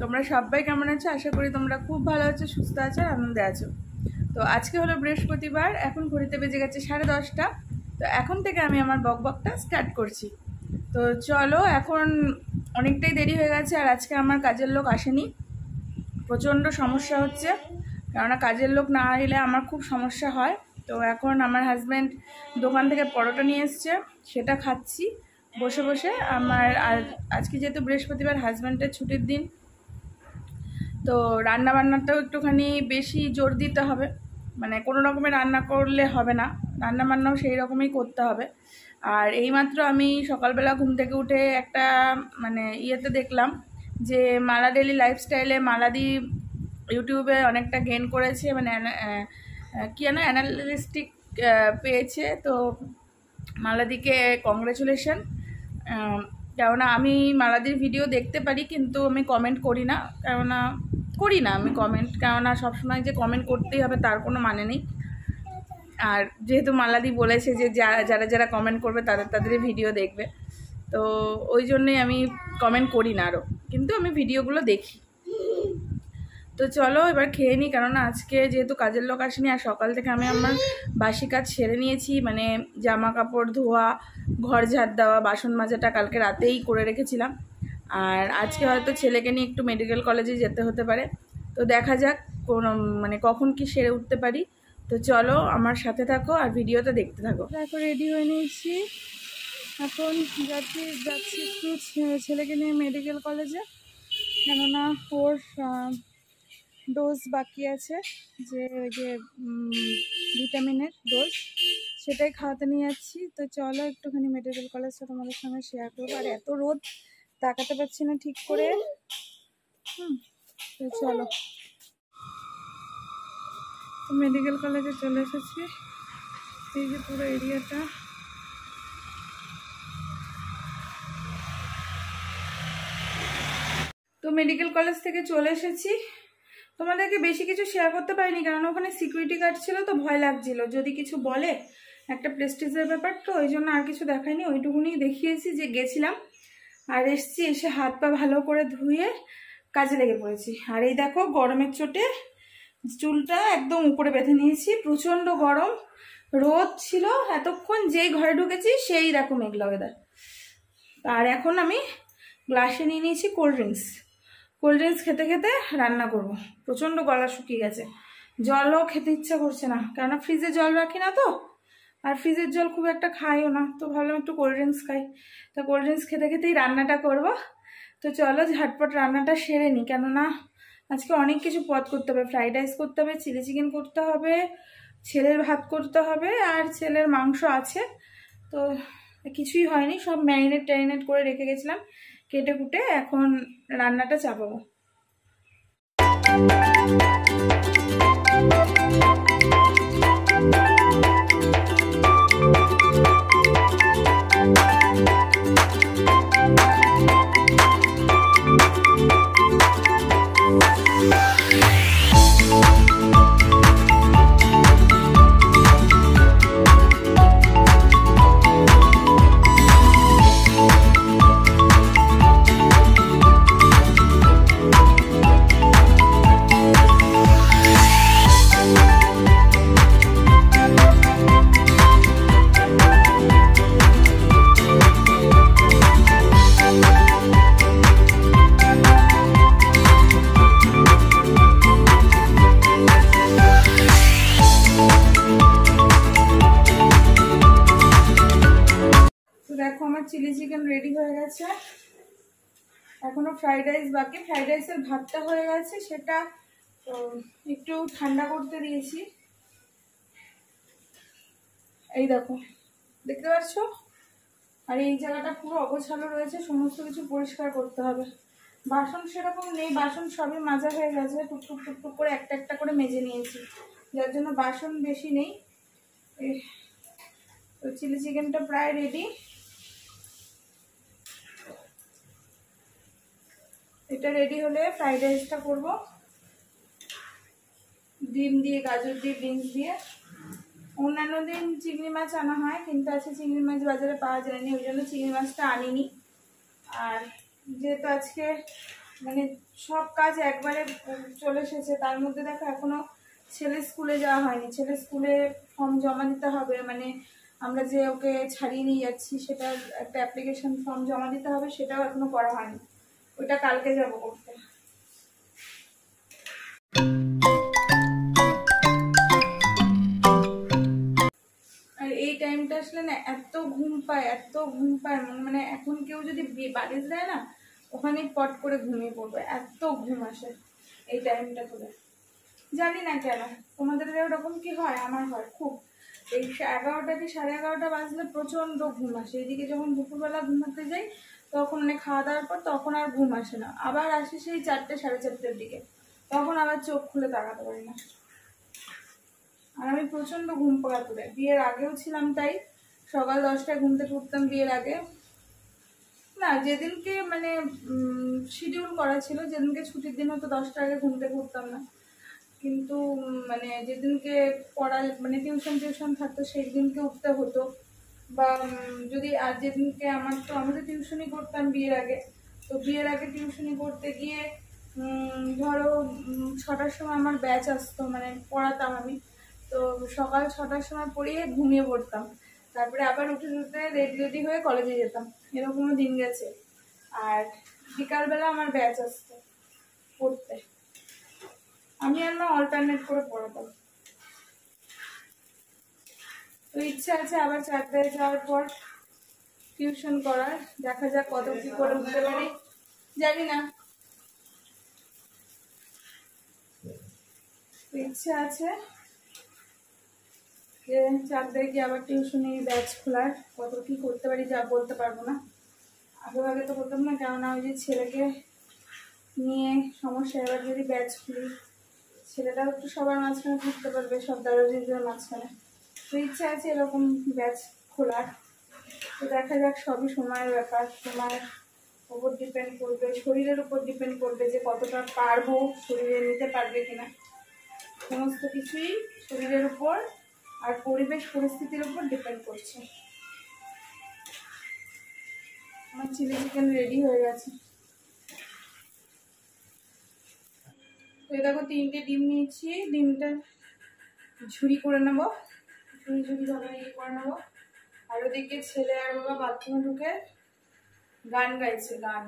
তোমরা সবাই কেমন আছো? আশা করি তোমরা খুব ভালো আছো, সুস্থ আছো, আনন্দে আছো। তো আজকে হলো বৃহস্পতিবার, এখন ঘড়িতে বেজে গেছে 10:30। তো এখন থেকে আমি আমার বকবকটা স্টার্ট করছি। তো চলো, এখন অনেকটাই দেরি হয়ে গেছে আর আজকে আমার কাজের লোক আসেনি। প্রচণ্ড সমস্যা হচ্ছে, কেননা কাজের লোক না এলে আমার খুব সমস্যা হয়। তো এখন আমার হাজব্যান্ড দোকান থেকে পরোটা নিয়ে এসছে, সেটা খাচ্ছি বসে বসে। আমার আজকে যেহেতু বৃহস্পতিবার, হাজব্যান্ডের ছুটির দিন, তো রান্না বান্নাটাও একটুখানি বেশি জোর দিতে হবে। মানে কোনো রকমের রান্না করলে হবে না, রান্না বান্নাও সেই রকমই করতে হবে। আর এইমাত্র আমি সকালবেলা ঘুম থেকে উঠে একটা মানে ইয়েতে দেখলাম যে মালা ডেলি লাইফস্টাইলে মালাদি ইউটিউবে অনেকটা গেইন করেছে, মানে কি যেন অ্যানালিস্টিক পেয়েছে। তো মালাদিকে কংগ্রেচুলেশন। কেননা আমি মালাদির ভিডিও দেখতে পারি, কিন্তু আমি কমেন্ট করি না, আমি কমেন্ট, কেননা সবসময় যে কমেন্ট করতেই হবে তার কোনো মানে নেই। আর যেহেতু মালাদি বলেছে যে যারা যারা কমেন্ট করবে তাদেরই ভিডিও দেখবে, তো ওই জন্যই আমি কমেন্ট করি না আরও, কিন্তু আমি ভিডিওগুলো দেখি। তো চলো এবার খেয়ে নিই, কেননা আজকে যেহেতু কাজের লোক আসেনি আর সকাল থেকে আমি আমার বাসি কাজ সেরে নিয়েছি। মানে জামা কাপড় ধোয়া, ঘর ঝাড় দেওয়া, বাসন মাজাটা কালকে রাতেই করে রেখেছিলাম। আর আজকে হয়তো ছেলেকে নিয়ে একটু মেডিকেল কলেজে যেতে হতে পারে, তো দেখা যাক কখন কি সেরে উঠতে পারি। তো চলো আমার সাথে থাকো আর ভিডিওটা দেখতে থাকো। এখন রেডি হয়ে নিয়েছি, এখন যাচ্ছি একটু ছেলেকে নিয়ে মেডিকেল কলেজে, কেননা ওর ডোজ বাকি আছে, যে ওই যে ভিটামিনের ডোজ, সেটাই খাওয়াতে নিয়ে যাচ্ছি। তো চলো একটুখানি মেডিকেল কলেজটা তোমাদের সঙ্গে শেয়ার করবো। আর এত রোদ, তাকাতে পারছি না ঠিক করে। তো চলো, তো মেডিকেল কলেজে চলে এসেছি, এই যে পুরো এরিয়াটা। তো মেডিকেল কলেজ থেকে চলে এসেছি, তোমাদেরকে বেশি কিছু শেয়ার করতে পারিনি, কারণ ওখানে সিকিউরিটি গার্ড ছিল, তো ভয় লাগছিল যদি কিছু বলে, একটা প্রেস্টিজের ব্যাপার, তো ওই জন্য আর কিছু দেখাইনি। ওইটুকুনি দেখিয়েছি যে গেছিলাম আর এসছি, এসে হাত পা ভালো করে ধুয়ে কাজে লেগে পড়েছি। আর এই দেখো গরমের চোটে চুলটা একদম উপরে বেঁধে নিয়েছি, প্রচণ্ড গরম, রোদ ছিল এতক্ষণ, যেই ঘরে ঢুকেছি সেই দেখো মেঘলা ওয়েদার। আর এখন আমি গ্লাসে নিয়ে নিয়েছি কোল্ড ড্রিঙ্কস খেতে খেতে রান্না করব। প্রচণ্ড গলা শুকিয়ে গেছে, জলও খেতে ইচ্ছা করছে না, কেননা ফ্রিজে জল রাখি না তো, আর ফ্রিজের জল খুব একটা খাইও না, তো ভাবলাম একটু কোল্ড ড্রিঙ্কস খাই। তো কোল্ড ড্রিঙ্কস খেতে খেতেই রান্নাটা করব। তো চলো ঝটপট রান্নাটা সেরে নিই, কেননা আজকে অনেক কিছু পদ করতে হবে। ফ্রাইড রাইস করতে হবে, চিলি চিকেন করতে হবে, ছেলের ভাত করতে হবে, আর ছেলের মাংস আছে। তো কিছুই হয়নি, সব ম্যারিনেট করে রেখে গেছিলাম কেটে কুটে, এখন রান্নাটা চাপাবো। দেখো আমার চিলি চিকেন রেডি হয়ে গেছে, এখনো ফ্রাইড রাইস বাকি। ফ্রাইড রাইসের ভাতটা হয়ে গেছে, সেটা একটু ঠান্ডা করতে দিয়েছি। এই দেখো, দেখতে পাচ্ছ? আর এই জায়গাটা পুরো অগোছালো রয়েছে, সমস্ত কিছু পরিষ্কার করতে হবে। বাসন সেরকম নেই, বাসন সবই মাজা হয়ে গেছে, টুকটুক করে একটা একটা করে মেজে নিয়েছি, যার জন্য বাসন বেশি নেই। তো চিলি চিকেনটা প্রায় রেডি। এটা রেডি হলে ফ্রাইড রাইসটা করবো, ডিম দিয়ে, গাজর দিয়ে, বিনস দিয়ে। অন্যান্য দিন চিংড়ি মাছ আনা হয়, কিন্তু আজকে চিংড়ি মাছ বাজারে পাওয়া যায়নি, ওই জন্য চিংড়ি মাছটা আনিনি। আর যেহেতু আজকে মানে সব কাজ একবারে চলে এসেছে। তার মধ্যে দেখো এখনো ছেলে স্কুলে যাওয়া হয়নি, ছেলে স্কুলে ফর্ম জমা দিতে হবে, মানে আমরা যে ওকে ছাড়িয়ে নিয়ে যাচ্ছি সেটার একটা অ্যাপ্লিকেশন ফর্ম জমা দিতে হবে, সেটাও এখনো করা হয়নি, ওইটা কালকে যাব করতে। আর এই টাইমটা আসলে না এত ঘুম পায়, মানে এখন কেউ যদি বালিশ দেয় না ওখানে পট করে ঘুমিয়ে পড়বে, এত ঘুম আসে এই টাইমটা করে। জানি না কেন, তোমাদের ওরকম কি হয়? আমার হয় খুব। এই 11টা কি 11:30 বাজলে প্রচন্ড ঘুম আসে। এদিকে যখন দুপুরবেলা ঘুমাতে যাই তখন মানে খাওয়া দাওয়ার পর তখন আর ঘুম আসে না, আবার আসে সেই 4টে 4:30টার দিকে, তখন আবার চোখ খুলে তাকাতে পারি না। আর আমি প্রচন্ড ঘুম পাড়াতুরে, বিয়ের আগেও ছিলাম তাই, সকাল 10টায় ঘুম থেকে উঠতাম বিয়ের আগে। না, যেদিনকে মানে শিডিউল করা ছিল, যেদিনকে ছুটির দিন হতো 10টার আগে ঘুম থেকে উঠতাম না, কিন্তু মানে যেদিনকে পড়া মানে টিউশন থাকতো সেই দিনকে উঠতে হতো। বা যদি আর যেদিনকে আমি তো টিউশনই করতাম বিয়ের আগে, তো বিয়ের আগে টিউশনই করতে গিয়ে ধরো 6টার সময় আমার ব্যাচ আসতো, মানে পড়াতাম আমি, তো সকাল 6টার সময় পড়িয়ে ঘুমিয়ে পড়তাম, তারপরে আবার উঠে রেডি হয়ে কলেজে যেতাম, এরকমও দিন গেছে। আর বিকালবেলা আমার ব্যাচ আসতো পড়তে, আমি আর মা অল্টারনেট করে পড়াতাম। তো ইচ্ছা আছে আবার 4টায় যাওয়ার পর টিউশন করার, দেখা যাক কত কি করে উঠতে পারি, জানি না, ইচ্ছা আছে যে 4টায় গিয়ে আবার টিউশনি ব্যাচ খোলার, কত কি করতে পারি যা বলতে পারবো না। আগে তো করতাম না, কেননা ওই যে ছেলেকে নিয়ে সমস্যা, এবার যদি ব্যাচ খুলি ছেলেটাও একটু সবার মাঝখানে থাকতে পারবে, সব দাদাদের মাঝখানে, তো ইচ্ছা আছে এরকম ব্যাচ খোলার। তো দেখা যাক, সবই সময়ের ব্যাপার, সময়ের উপর ডিপেন্ড করবে, শরীরের উপর ডিপেন্ড করবে যে কতটা পারবো, শরীরে নিতে পারবে কিনা, সমস্ত কিছুই শরীরের উপর আর পরিবেশ পরিস্থিতির উপর ডিপেন্ড করছে। আমার চিলি চিকেন রেডি হয়ে গেছে। তো দেখো 3টে ডিম নিয়েছি, ডিমটা ঝুরি করে নেবো, ঝুরি ভাবে ইয়ে করে নেবো। আর ওদিকে ছেলে আর বাবা বাথরুমে ঢুকে গান গাইছে, গান।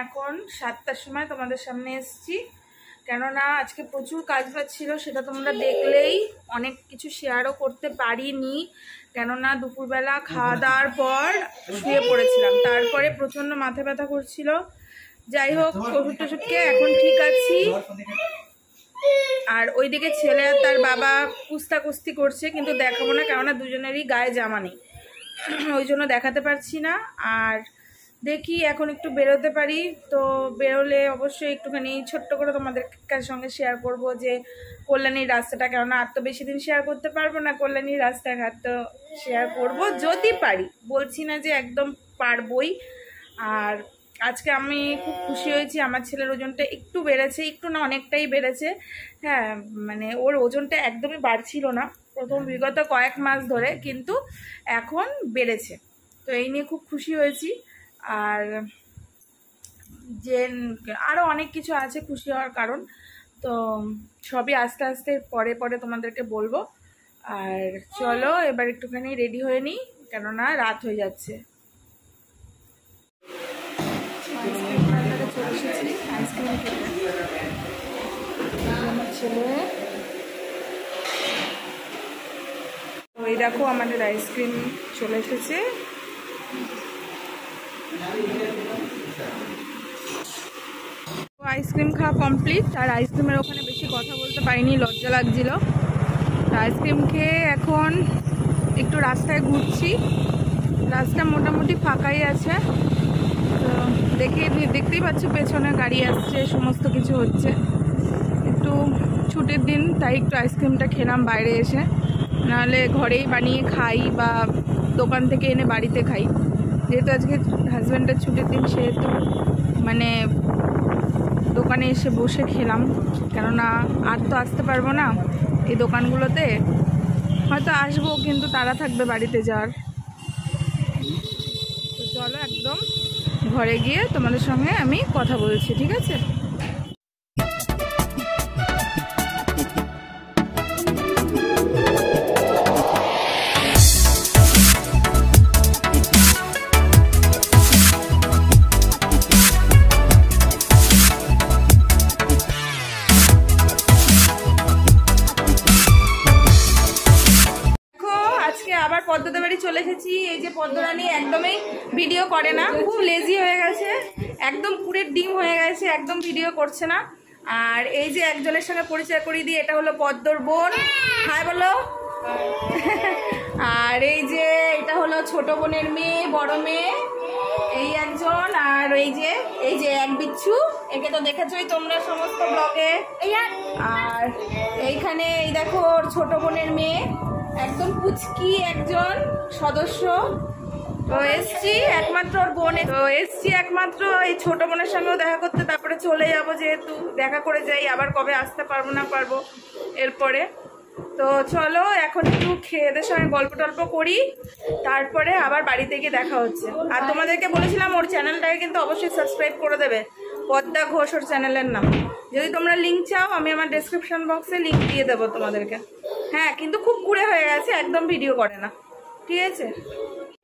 এখন 7টার সময় তোমাদের সামনে এসেছি, কেননা আজকে প্রচুর কাজ বাজ ছিল, সেটা তোমরা দেখলেই, অনেক কিছু শেয়ারও করতে পারিনি, কেননা দুপুরবেলা খাওয়া দাওয়ার পর শুয়ে পড়েছিলাম, তারপরে প্রচণ্ড মাথা ব্যথা করছিল। যাই হোক, ওষুধ টষুধ খেয়ে এখন ঠিক আছি। আর ওইদিকে ছেলে আর তার বাবা কুস্তি করছে, কিন্তু দেখাবো না, কেননা দুজনেরই গায়ে জামা নেই, ওই জন্য দেখাতে পারছি না। আর দেখি এখন একটু বেরোতে পারি, তো বেরোলে অবশ্যই একটুখানি ছোট্ট করে তোমাদের সঙ্গে শেয়ার করব যে কল্যাণীর রাস্তাটা, কেননা আর তো বেশি দিন শেয়ার করতে পারবো না কল্যাণীর রাস্তাঘাট, তো শেয়ার করব যদি পারি, বলছি না যে একদম পারবই। আর আজকে আমি খুব খুশি হয়েছি, আমার ছেলের ওজনটা একটু বেড়েছে, একটু না অনেকটাই বেড়েছে। হ্যাঁ, মানে ওর ওজনটা একদমই বাড়ছিল না প্রথম বিগত কয়েক মাস ধরে, কিন্তু এখন বেড়েছে, তো এই নিয়ে খুব খুশি হয়েছি। আর যে আরও অনেক কিছু আছে খুশি হওয়ার কারণ, তো সবই আস্তে আস্তে পরে পরে তোমাদেরকে বলবো। আর চলো এবার একটুখানি রেডি হয়ে নিই, কেননা রাত হয়ে যাচ্ছে। আমার ছেলে ওই দেখো আমাদের আইসক্রিম চলে এসেছে। আইসক্রিম খাওয়া কমপ্লিট, আর আইসক্রিমের ওখানে বেশি কথা বলতে পারিনি, লজ্জা লাগছিল। আইসক্রিম খেয়ে এখন একটু রাস্তায় ঘুরছি, রাস্তা মোটামুটি ফাঁকাই আছে। তো দেখতেই পাচ্ছ পেছনে গাড়ি আসছে, সমস্ত কিছু হচ্ছে। একটু ছুটির দিন, তাই একটু আইসক্রিমটা খেলাম বাইরে এসে, নাহলে ঘরেই বানিয়ে খাই বা দোকান থেকে এনে বাড়িতে খাই। যেহেতু আজকে হাজব্যান্ডের ছুটির দিন, সেহেতু মানে দোকানে এসে বসে খেলাম, কেননা আর তো আসতে পারবো না এই দোকানগুলোতে, হয়তো আসবো কিন্তু তারা থাকবে বাড়িতে যাওয়ার। তো চলো একদম ঘরে গিয়ে তোমাদের সঙ্গে আমি কথা বলছি, ঠিক আছে? আবার পদ্মদের বাড়ি চলে এসেছি। এই যে পদ্মরানী একদমই ভিডিও করে না, খুব লেজি হয়ে গেছে, একদম কুড়ের ডিম হয়ে গেছে, একদম ভিডিও করছে না। আর এই যে একজনের সঙ্গে পরিচয় করিয়ে দিই, এটা হলো পদ্মর বোন, হাই বলো। আর এই যে এটা হলো ছোট বোনের মেয়ে, বড় মেয়ে, এই একজন। আর এই যে এক বিচ্ছু, একে তো দেখেছই তোমরা সমস্ত ব্লগে। আর এইখানে এই দেখো ওর ছোট বোনের মেয়ে, একদম পুচকি একজন সদস্য। তো এসছি একমাত্র ওর বোনে, তো এসছি একমাত্র এই ছোট বোনের সঙ্গেও দেখা করতে, তারপরে চলে যাবো, যেহেতু দেখা করে যাই, আবার কবে আসতে পারবো না পারবো এরপরে। তো চলো এখন একটু খেয়েদের সঙ্গে গল্প টল্প করি, তারপরে আবার বাড়িতে গিয়ে দেখা হচ্ছে। আর তোমাদেরকে বলেছিলাম ওর চ্যানেলটাকে কিন্তু অবশ্যই সাবস্ক্রাইব করে দেবে, পদ্মা ঘোষ ওর চ্যানেলের নাম। যদি তোমরা লিঙ্ক চাও, আমি আমার ডেসক্রিপশন বক্সে লিঙ্ক দিয়ে দেবো তোমাদেরকে। হ্যাঁ, কিন্তু খুব কুড়ে হয়ে গেছে, একদম ভিডিও করে না, ঠিক আছে?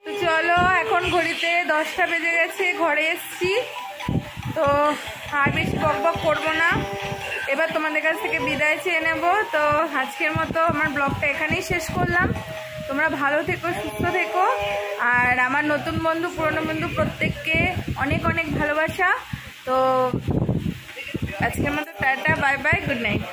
তো চলো এখন ঘড়িতে 10টা বেজে গেছে, ঘরে এসছি। তো আর বেশি বকবক করবো না, এবার তোমাদের কাছ থেকে বিদায় চেয়ে নেবো। তো আজকের মতো আমার ব্লগটা এখানেই শেষ করলাম। তোমরা ভালো থেকো, সুস্থ থেকো। আর আমার নতুন বন্ধু, পুরনো বন্ধু প্রত্যেককে অনেক অনেক ভালোবাসা। তো আজকের মতো tata, bye bye, good night.